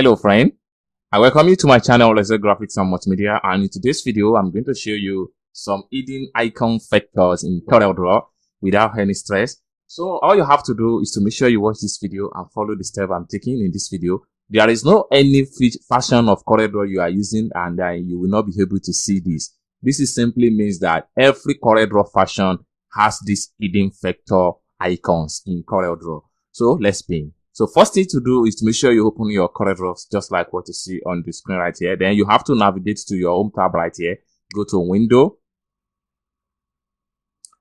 Hello friend, I welcome you to my channel Let's Say Graphics and Multimedia, and in today's video I'm going to show you some hidden icon vectors in CorelDRAW without any stress. So all you have to do is to make sure you watch this video and follow the step I'm taking in this video. There is no any version of CorelDRAW you are using and you will not be able to see this. This is simply means that every CorelDRAW version has these hidden vector icons in CorelDRAW. So let's begin. So first thing to do is to make sure you open your CorelDRAW just like what you see on the screen right here. Then you have to navigate to your home tab right here. Go to Window.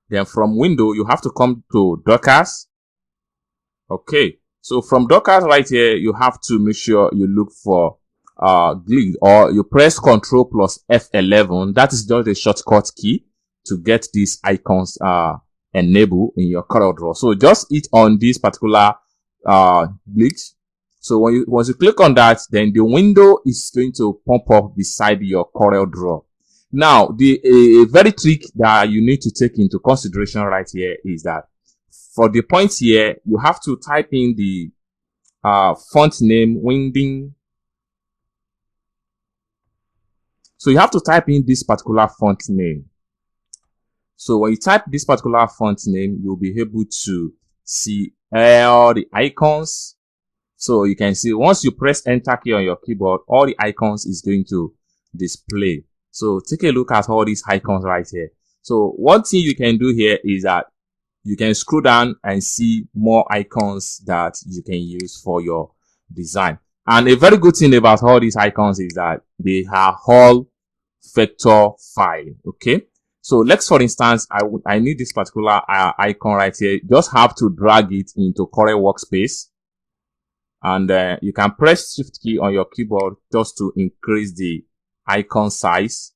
Then from Window, you have to come to Dockers. Okay. So from Dockers right here, you have to make sure you look for grid, or you press Ctrl plus F11. That is just a shortcut key to get these icons enabled in your CorelDRAW. So just hit on this particular glitch. So once you click on that, then the window is going to pop up beside your CorelDRAW. Now, a very trick that you need to take into consideration right here is that for the points here, you have to type in the font name Winding. So you have to type in this particular font name. So when you type this particular font name, you'll be able to see all the icons. So you can see once you press enter key on your keyboard, all the icons is going to display. So take a look at all these icons right here. So one thing you can do here is that you can scroll down and see more icons that you can use for your design. And a very good thing about all these icons is that they are all vector file. Okay. So let's, for instance, I need this particular icon right here. Just have to drag it into Corel Workspace. And you can press Shift key on your keyboard just to increase the icon size.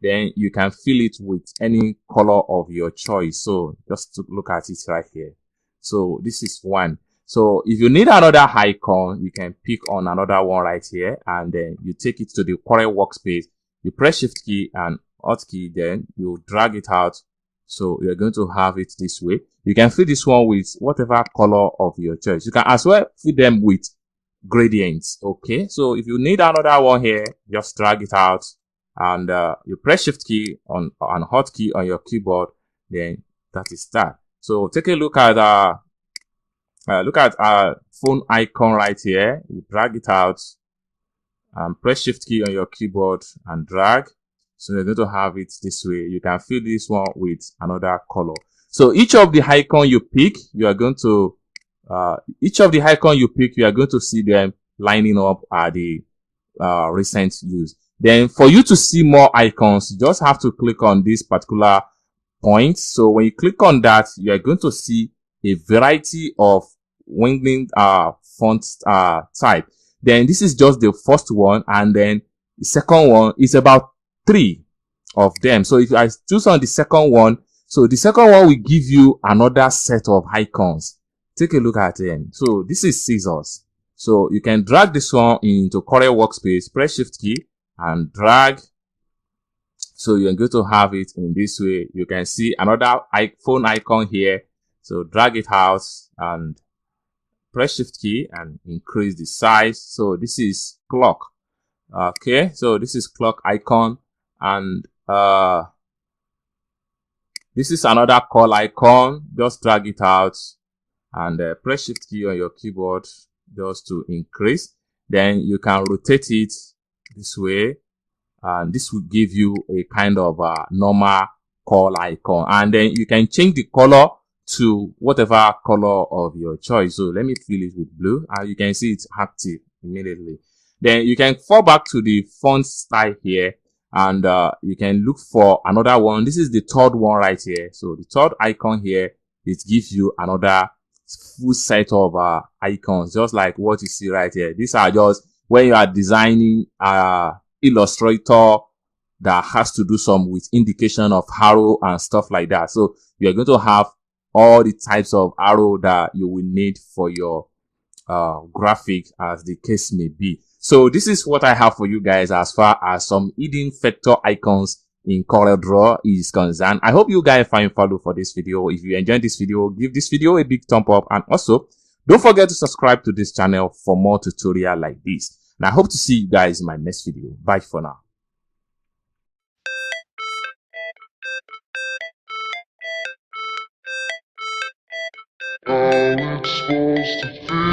Then you can fill it with any color of your choice. So just to look at it right here. So this is one. So if you need another icon, you can pick on another one right here. And then you take it to the Corel Workspace. You press Shift key and Alt key, then you drag it out. So you're going to have it this way. You can fill this one with whatever color of your choice. You can as well fill them with gradients. Okay. So if you need another one here, just drag it out and you press Shift key and Alt key on your keyboard. Then that is that. So take a look at phone icon right here. You drag it out and press Shift key on your keyboard and drag. So you're going to have it this way. You can fill this one with another color. So each of the icon you pick, you are going to see them lining up at the recent use. Then for you to see more icons, you just have to click on this particular point. So when you click on that, you are going to see a variety of Winding font type. Then this is just the first one, and then the second one is about 3 of them. So if I choose on the second one, so the second one will give you another set of icons. Take a look at them. So this is scissors. So you can drag this one into Corel Workspace, press Shift key and drag. So you're going to have it in this way. You can see another phone icon here. So drag it out and press Shift key and increase the size. So this is clock. Okay. So this is clock icon. And this is another call icon. Just drag it out and press Shift key on your keyboard just to increase. Then you can rotate it this way, and this will give you a kind of normal call icon. And then you can change the color to whatever color of your choice. So let me fill it with blue, and you can see it's active immediately. Then you can fall back to the font style here. And you can look for another one. This is the third one right here. So the third icon here, it gives you another full set of icons, just like what you see right here. These are just when you are designing Illustrator that has to do some with indication of arrow and stuff like that. So you're going to have all the types of arrow that you will need for your graphic, as the case may be. So this is what I have for you guys as far as some hidden vector icons in CorelDRAW is concerned. I hope you guys find value for this video. If you enjoyed this video, give this video a big thumb up, and also Don't forget to subscribe to this channel for more tutorial like this. And I hope to see you guys in my next video. Bye for now. How it's supposed to feel.